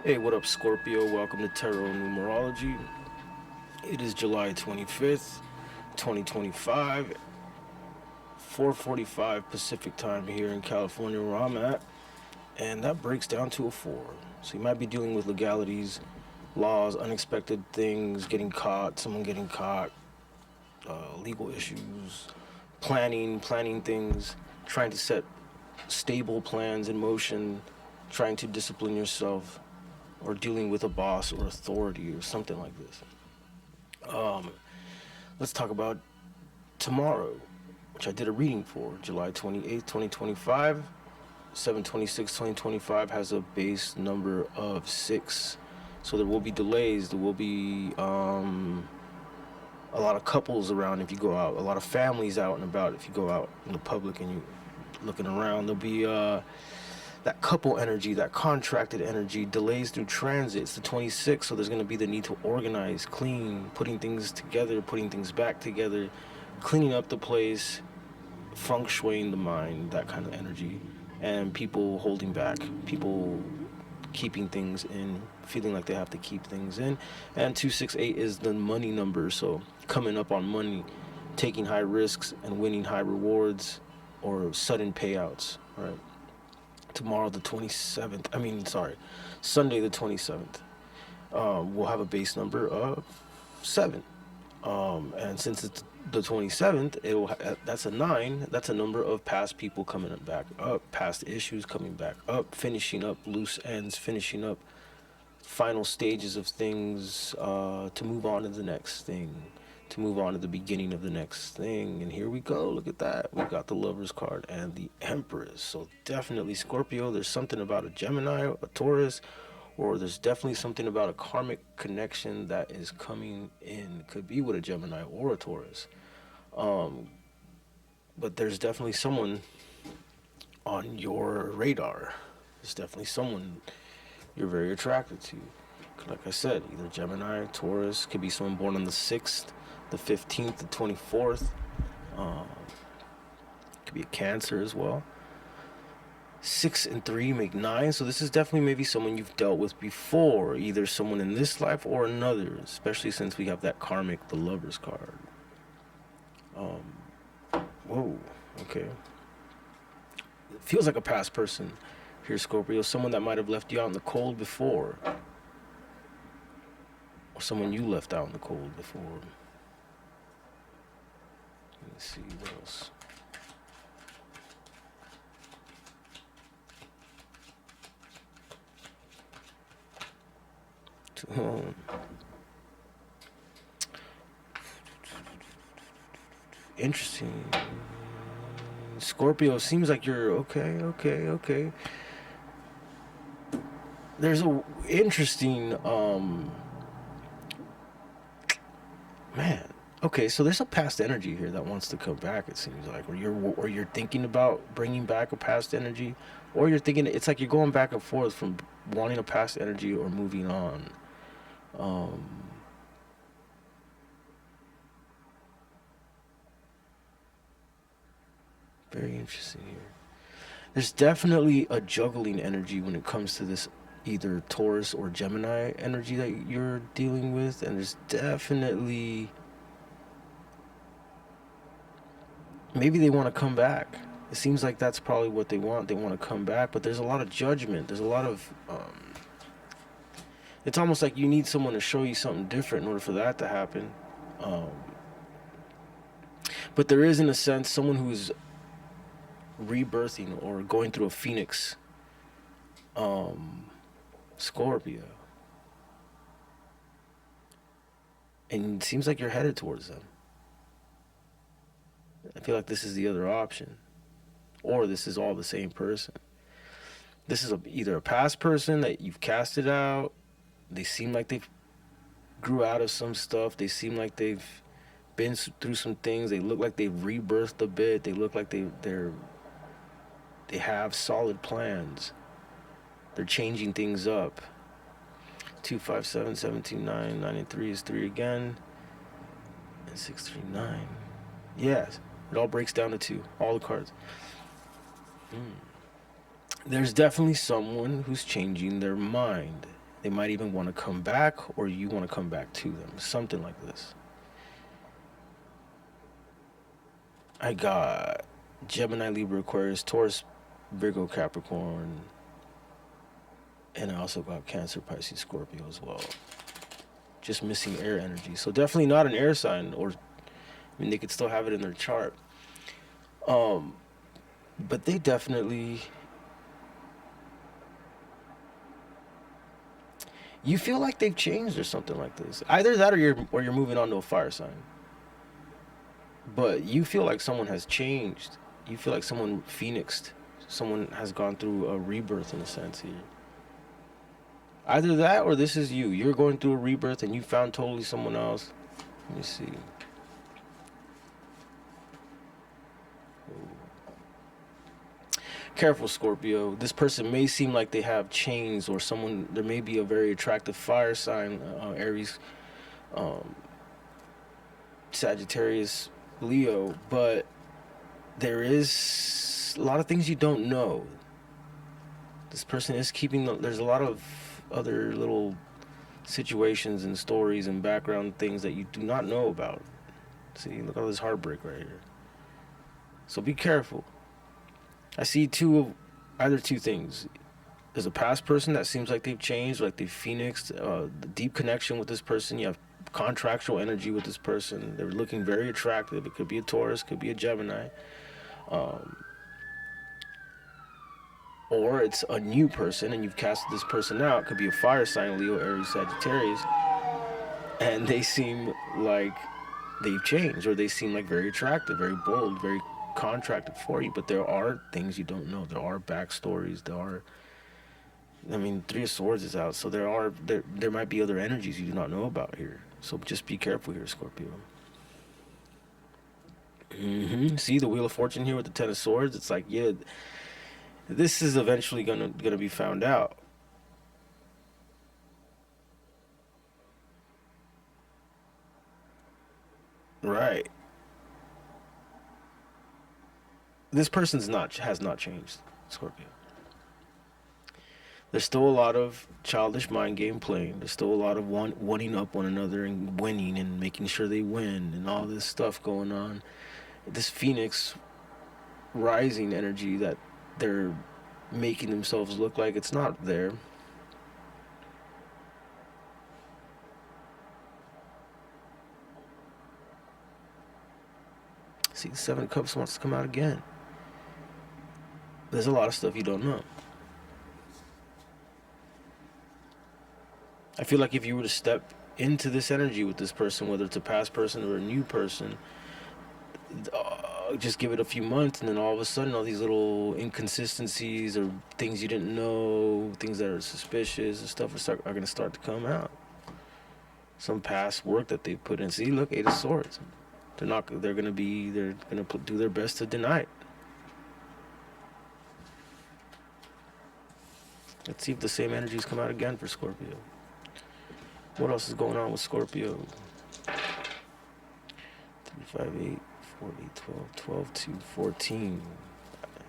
Hey, what up, Scorpio? Welcome to Tarot Numerology. It is July 25th, 2025, 4:45 Pacific time here in California where I'm at, and that breaks down to a 4. So you might be dealing with legalities, laws, unexpected things, getting caught, someone getting caught, legal issues, planning things, trying to set stable plans in motion, trying to discipline yourself, or dealing with a boss or authority or something like this. Um, let's talk about tomorrow, which I did a reading for, July 28th, 2025. 7/26/2025 has a base number of 6. So there will be delays. There will be a lot of couples around if you go out, a lot of families out and about if you go out in the public and you looking around. There'll be that couple energy, that contracted energy, delays through transit. It's the 26th, so there's going to be the need to organize, clean, putting things together, putting things back together, cleaning up the place, feng shuiing the mind, that kind of energy. And people holding back, people keeping things in, feeling like they have to keep things in. And 268 is the money number, so coming up on money, taking high risks and winning high rewards or sudden payouts, right? Tomorrow the 27th, Sunday the 27th, we'll have a base number of 7. And since it's the 27th, that's a 9. That's a number of past people coming back up, past issues coming back up, finishing up loose ends, finishing up final stages of things, to move on to the next thing, to move on to the beginning of the next thing. And here we go. Look at that. We got the Lover's card and the Empress. So definitely Scorpio. There's something about a Gemini, a Taurus, or there's definitely something about a karmic connection that is coming in. Could be with a Gemini or a Taurus. But there's definitely someone on your radar. There's definitely someone you're very attracted to. Like I said, either Gemini, Taurus, could be someone born on the 6th, the 15th, the 24th. Could be a Cancer as well. 6 and 3 make 9, so this is definitely maybe someone you've dealt with before, either someone in this life or another, especially since we have that karmic, the Lover's card. Whoa, okay. It feels like a past person here, Scorpio, someone that might have left you out in the cold before, or someone you left out in the cold before. Let me see what else. Interesting. Scorpio, seems like you're okay. There's a interesting man. Okay, so there's a past energy here that wants to come back. It seems like, or you're thinking about bringing back a past energy, or you're thinking it's like you're going back and forth from wanting a past energy or moving on. Very interesting here. There's definitely a juggling energy when it comes to this either Taurus or Gemini energy that you're dealing with, and there's definitely maybe they want to come back. It seems like that's probably what they want. They want to come back, but there's a lot of judgment. There's a lot of it's almost like you need someone to show you something different in order for that to happen. But there is, in a sense, someone who's rebirthing or going through a phoenix, Scorpio, and it seems like you're headed towards them. I feel like this is the other option, or this is all the same person. This is either a past person that you've casted out. They seem like they've grew out of some stuff. They seem like they've been through some things. They look like they've rebirthed a bit. They look like they have solid plans. They're changing things up. 2, 5, 7, 17, 9, 9 and 3 is 3 again. And 6, 3, 9. Yes, it all breaks down to 2. All the cards. There's definitely someone who's changing their mind. They might even want to come back, or you want to come back to them. Something like this. I got Gemini, Libra, Aquarius, Taurus, Virgo, Capricorn, and I also got Cancer, Pisces, Scorpio as well. Just missing air energy. So definitely not an air sign, or I mean they could still have it in their chart. But they definitely, you feel like they've changed or something like this. Either that, or you're moving on to a fire sign. But you feel like someone has changed. You feel like someone phoenixed. Someone has gone through a rebirth in a sense here. Either that, or this is you. You're going through a rebirth and you found totally someone else. Let me see. Careful, Scorpio. This person may seem like they have chains, or someone, there may be a very attractive fire sign, Aries, Sagittarius, Leo, but there is a lot of things you don't know. This person is keeping, there's a lot of other little situations and stories and background things that you do not know about. See, look at all this heartbreak right here. So be careful. I see either two things. There's a past person that seems like they've changed, like they've phoenixed, the deep connection with this person. You have contractual energy with this person. They're looking very attractive. It could be a Taurus, could be a Gemini. Or it's a new person and you've casted this person out. It could be a fire sign, Leo, Aries, Sagittarius. And they seem like they've changed, or they seem like very attractive, very bold, very contracted for you. But there are things you don't know. There are backstories. Three of Swords is out, so there might be other energies you do not know about here. So just be careful here, Scorpio. See the Wheel of Fortune here with the Ten of Swords? It's like, yeah, this is eventually gonna be found out. Right. This person's has not changed, Scorpio. There's still a lot of childish mind game playing. There's still a lot of wanting up one another and winning and making sure they win and all this stuff going on. This Phoenix rising energy that they're making themselves look like it's not there. See, the Seven of Cups wants to come out again. There's a lot of stuff you don't know. I feel like if you were to step into this energy with this person, whether it's a past person or a new person, just give it a few months, and then all of a sudden all these little inconsistencies or things you didn't know, things that are suspicious and stuff are going to start to come out. Some past work that they put in. See, look, Eight of Swords. They're going to do their best to deny it. Let's see if the same energies come out again for Scorpio. What else is going on with Scorpio? 3, 5, 8, 4, 8, 12, 12, 2, 14.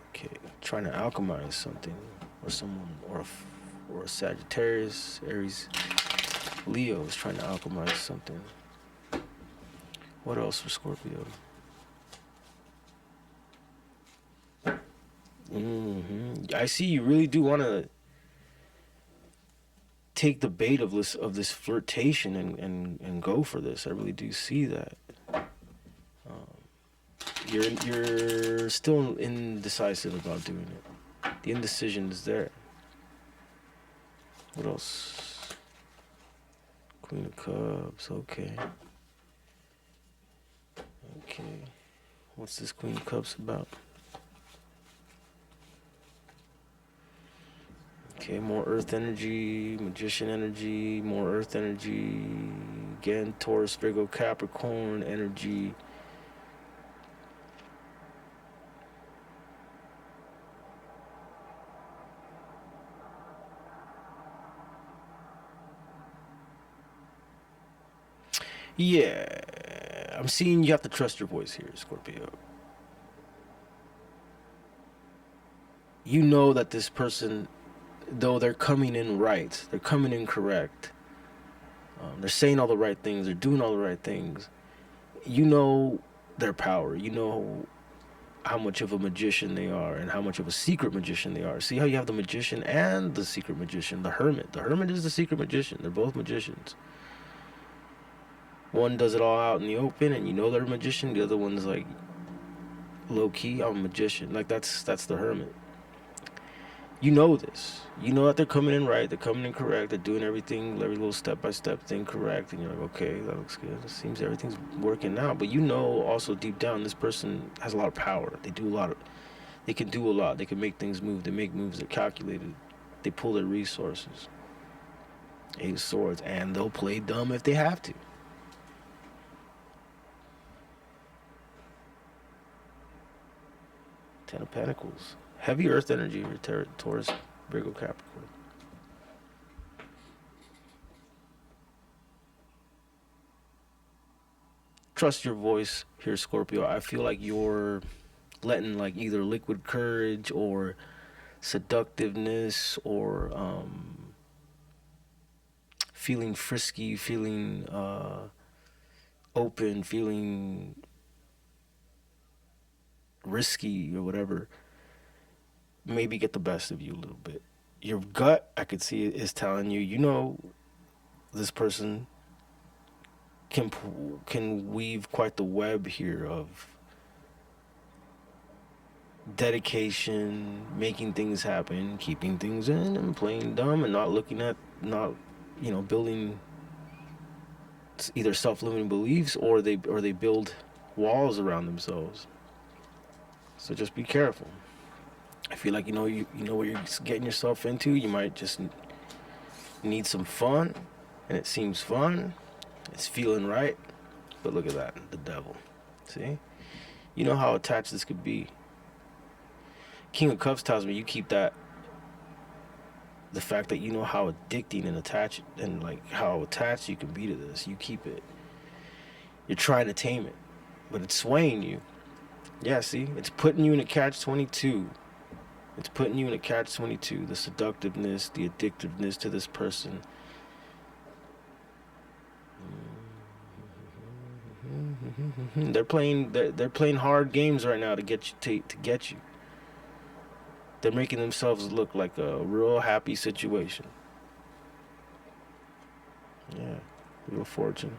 Okay, trying to alchemize something, or someone, or a Sagittarius, Aries, Leo is trying to alchemize something. What else for Scorpio? I see you really do want to take the bait of this flirtation and go for this. I really do see that. You're still indecisive about doing it. The indecision is there. What else? Queen of Cups. Okay. What's this Queen of Cups about? Okay, more earth energy, magician energy, more earth energy, again, Taurus, Virgo, Capricorn energy. Yeah, I'm seeing you have to trust your voice here, Scorpio. You know that this person though they're coming in right, they're coming in correct, they're saying all the right things, they're doing all the right things, you know their power. You know how much of a magician they are and how much of a secret magician they are. See how you have the magician and the secret magician, the hermit. The hermit is the secret magician. They're both magicians. One does it all out in the open and you know they're a magician. The other one's like low key, I'm a magician. Like that's the hermit. You know this. You know that they're coming in right, they're coming in correct, they're doing everything, every little step-by-step thing correct, and you're like, okay, that looks good. It seems everything's working out. But you know also deep down this person has a lot of power. They can do a lot. They can make things move. They make moves. They're calculated. They pull their resources. Eight of Swords. And they'll play dumb if they have to. Ten of Pentacles. Heavy earth energy, your Taurus, Virgo, Capricorn. Trust your voice here, Scorpio. I feel like you're letting like either liquid courage or seductiveness or feeling frisky, feeling open, feeling risky or whatever, maybe get the best of you a little bit. Your gut, I could see, is telling you, you know, this person can weave quite the web here of dedication, making things happen, keeping things in, and playing dumb, and not building either self-limiting beliefs or they build walls around themselves. So just be careful. I feel like you know what you're getting yourself into. You might just need some fun, and it seems fun. It's feeling right, but look at that, the devil. See? You know how attached this could be. King of Cups tells me you keep that, the fact that you know how addicting and attached and like how attached you can be to this. You keep it. You're trying to tame it, but it's swaying you. Yeah, see? It's putting you in a catch-22. It's putting you in a catch-22. The seductiveness, the addictiveness to this person. They're playing hard games right now to get you to get you. They're making themselves look like a real happy situation. Yeah, Wheel of Fortune.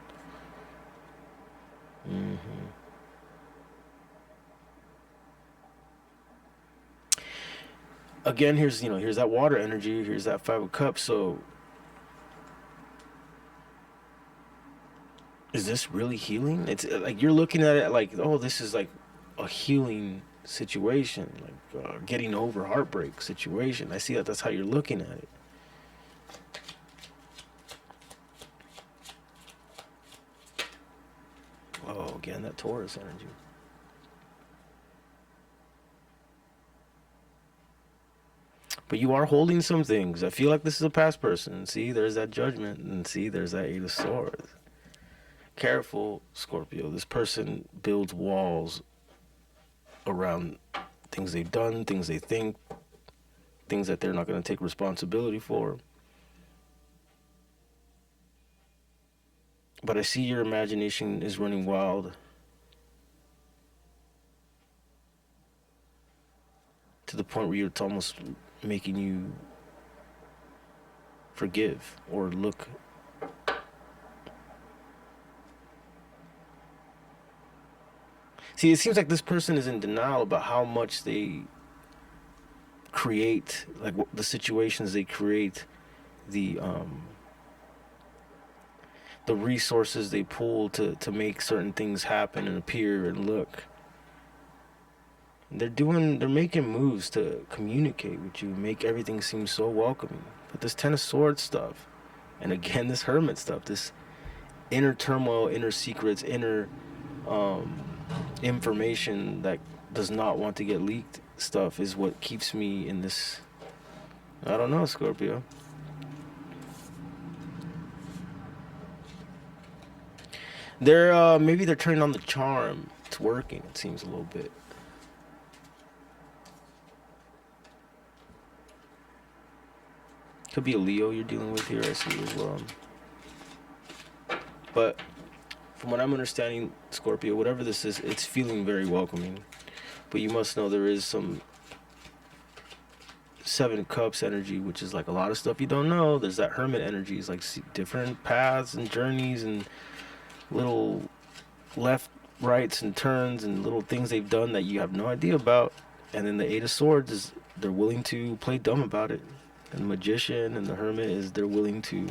Again, here's that water energy. Here's that Five of Cups. So, is this really healing? It's like you're looking at it like, oh, this is like a healing situation, like getting over heartbreak situation. I see that that's how you're looking at it. Oh, again, that Taurus energy. But you are holding some things. I feel like this is a past person. See, there's that Judgment, and see, there's that Eight of Swords. Careful, Scorpio. This person builds walls around things they've done, things they think, things that they're not going to take responsibility for. But I see your imagination is running wild to the point where it's almost making you forgive or look. See, it seems like this person is in denial about how much they create, like the situations they create, the resources they pull to make certain things happen and appear and look. They're making moves to communicate with you, make everything seem so welcoming. But this Ten of Swords stuff, and again this Hermit stuff, this inner turmoil, inner secrets, inner information that does not want to get leaked stuff is what keeps me in this. I don't know, Scorpio. Maybe they're turning on the charm. It's working, it seems a little bit. Could be a Leo you're dealing with here, I see as well. But from what I'm understanding, Scorpio, whatever this is, it's feeling very welcoming. But you must know there is some Seven of Cups energy, which is like a lot of stuff you don't know. There's that Hermit energy. It's like different paths and journeys and little left, rights, and turns and little things they've done that you have no idea about. And then the Eight of Swords is they're willing to play dumb about it. And the Magician and the Hermit is they're willing to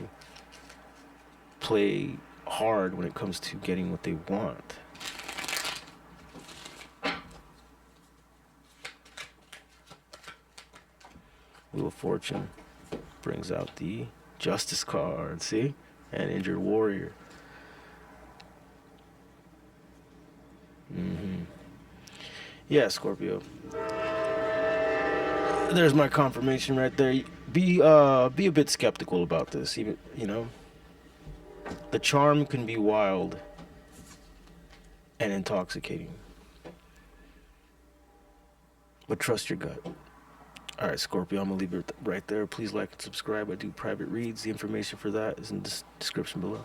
play hard when it comes to getting what they want. Wheel of Fortune brings out the Justice card, see? And Injured Warrior. Yeah, Scorpio. There's my confirmation right there. Be a bit skeptical about this. Even the charm can be wild and intoxicating, but trust your gut. All right, Scorpio, I'm gonna leave it right there. Please like and subscribe. I do private reads. The information for that is in the description below.